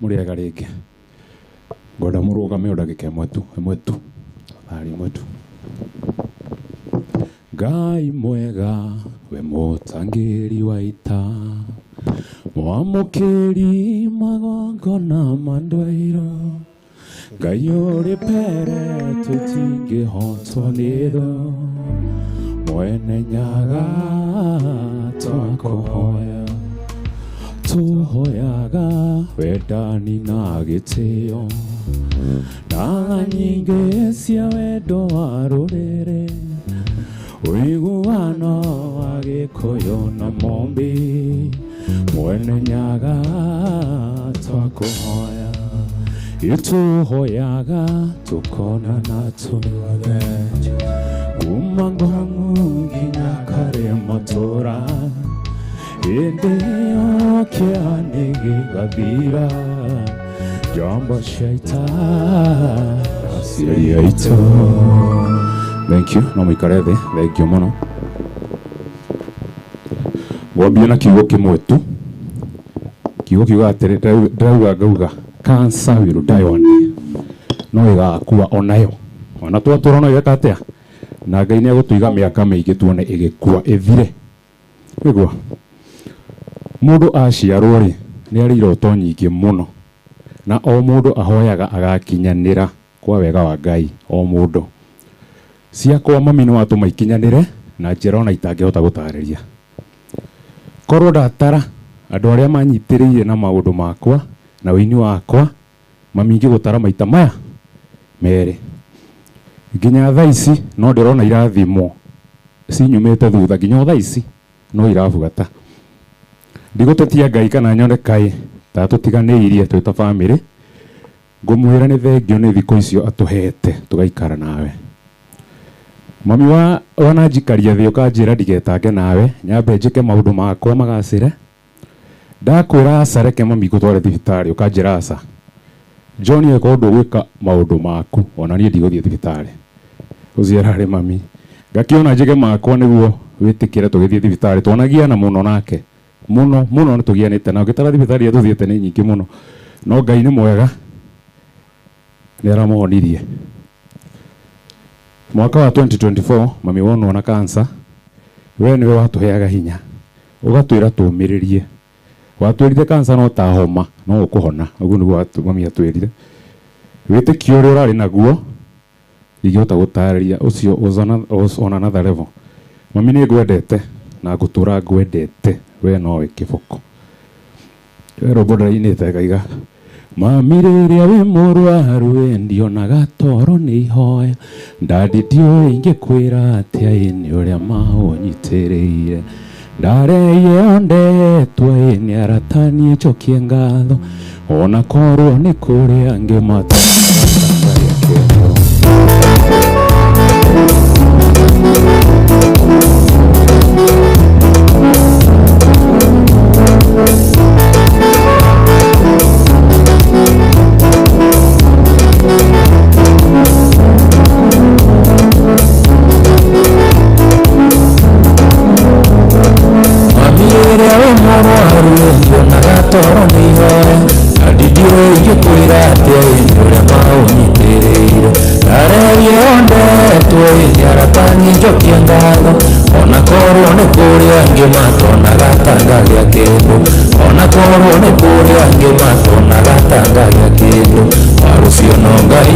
Muriega ringi ngoda murugame udagika imwe tu ari imwe tu. Ngai mwega we mutangiri wa ita mwamukiri magongona mandwairo Ngai uri pere tutingihotwo nĩ tho mwene nyaga twakuhoya tuhoyaga wendani na gĩtĩo na nyingĩ cia wendo wa rũrĩrĩ ũiguano wa Gĩkũyũ na Mũmbi mwene nyaga twakuhoya ituhoyaga tukonana tuothe kuma ng'ong'u nginya kare matũra hĩndĩ ĩyo kĩeha gĩgathira njombo cia ita aciari aitũ. Thank you. No mũikare thĩ. Thank you mũno. Ngwambie na kiugo kĩmwe tu. Kiugo kiuga atĩrĩ ndĩrauga ngauga cancer will die one day. No ĩgakua onayo. Ona twatũra no ĩgeka atĩa? Na Ngai nĩagũtũiga mĩaka mĩingĩ tuone ĩgĩkua ĩthire. Nĩguo. Mũndũ aciarwo rĩ nĩarĩ iroto nyingĩ mũno. Na o mũndũ ahoyaga agakinyanĩra kwa wega wa Ngai o mũndũ. Ciakwa mami no atũma ikinyanĩre na njĩra ona itangĩhota gũtarĩria. Korwo ndatara andũ arĩa manyitĩrĩire na maũndũ makwa na wĩini wakwa mami ingĩgũtara maita maya merĩ. Nginya thaa ici no ndĩrona irathimo cinyumĩte thutha nginya thaa ici no irabuata. Ndigũtetia Ngai kana nyone kaĩ ta tũtiganĩirie twĩ ta bamĩrĩ. Ngũmwĩra nĩ thengio nĩ thikũ icio atũhete tũgaikara nawe. Mami wananjikaria thĩ ũkanjĩra ndigetange nawe nyambe njĩke maũndũ makwa magacĩre. Ndakwĩra aca reke mami ngũtware thibitarĩ ũkanjĩra aca. John eko ndũgwĩka maũndũ maku ona niĩ ndigũthiĩ thibitarĩ. Ũciara rĩ mami. Ngakĩona njĩke makwa nĩguo wĩtĩkĩre tũgĩthiĩ thibitarĩ twonagiana mũno nake. Mũno nĩ tũgianĩte na ũgĩtara thibitarĩ tũthiĩte nĩ nyingĩ mũno. No Ngai nĩ mwega. Nĩaramũhonirie. Mwaka wa 2024 mami wonwo na cancer. We nĩwe watũheaga hinya. Ũgatwĩra tũũmĩrĩrie. Watwĩrire cancer no ta homa no ũkũhona. Ũguo nĩguo mami atwĩrire. Wĩtĩkio ũrĩa ũrarĩ naguo ingĩhota gũtarĩria ũcio on another level. Mami nĩ ngwendete na ngũtũra ngwendete we nowe kĩboko. Robodai-inĩ tegaiga mami rĩrĩa wĩ mũrwaru ndionaga toro nĩ ihoya ndandi ndiũĩ ingĩkwĩra atĩa nĩ ũrĩa maũnyitĩrĩire ndareire ondetwo nĩ aratani njokie ngatho ona korwo nĩ kũrĩa ngĩmata. Ngai,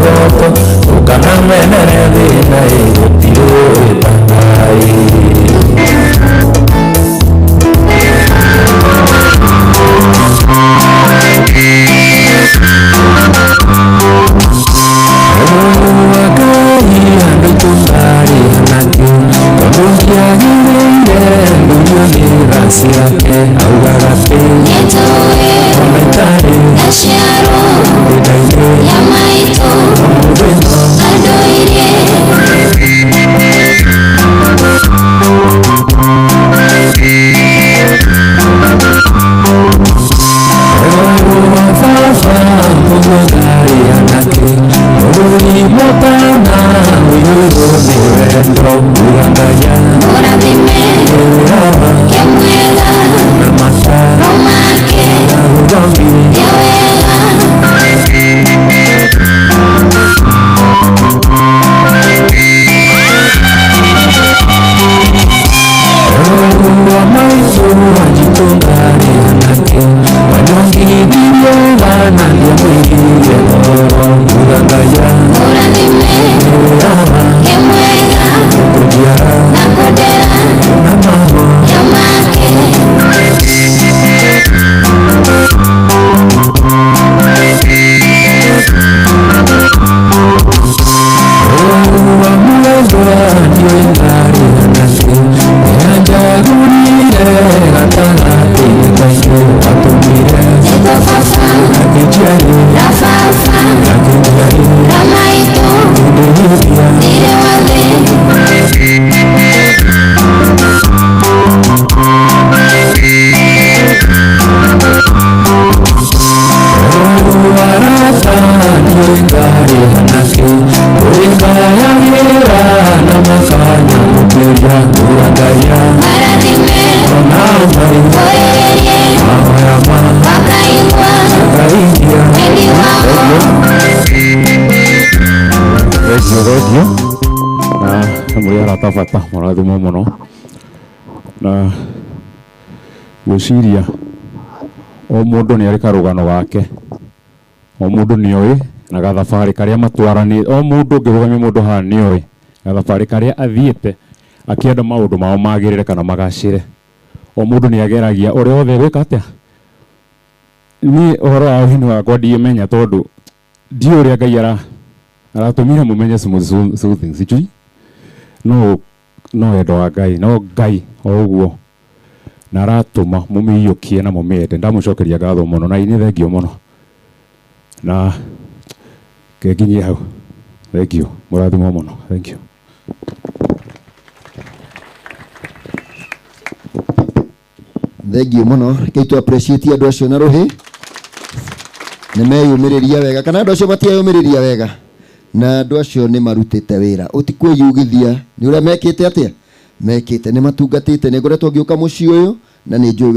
goto ukanamenere thina igutiro itangai bata marathimo muno na guciria o mundu ni ari karugano gake o mundu ni oi na gathabari karia matwarani o mundu ngirugamia mundu ha ni oi gathabari karia athiete akienda maundu mao magirire kana magacire o mundu ni ageragia uri othe wika atia ni ohoro wa hinu wakwa ndiimenya tondu ndi uria Ngai aratumire mumenye soothing sijui no endo wa Ngai no Ngai o uguo na aratuma mumiyukie na mumende ndamucokeria ngatho muno na ini thengio muno na keginyie hau thengio murathimo muno thank you thengio muno keitu appreciate andu acio na ruhi ni meyumiriria wega kana andu acio matieyumiriria wega na andu acio ni marutite wira utikwiyugithia ni uria mekite atia mekite ni matungatite ni ngoretwo ngiuka mucii uyu na ni njui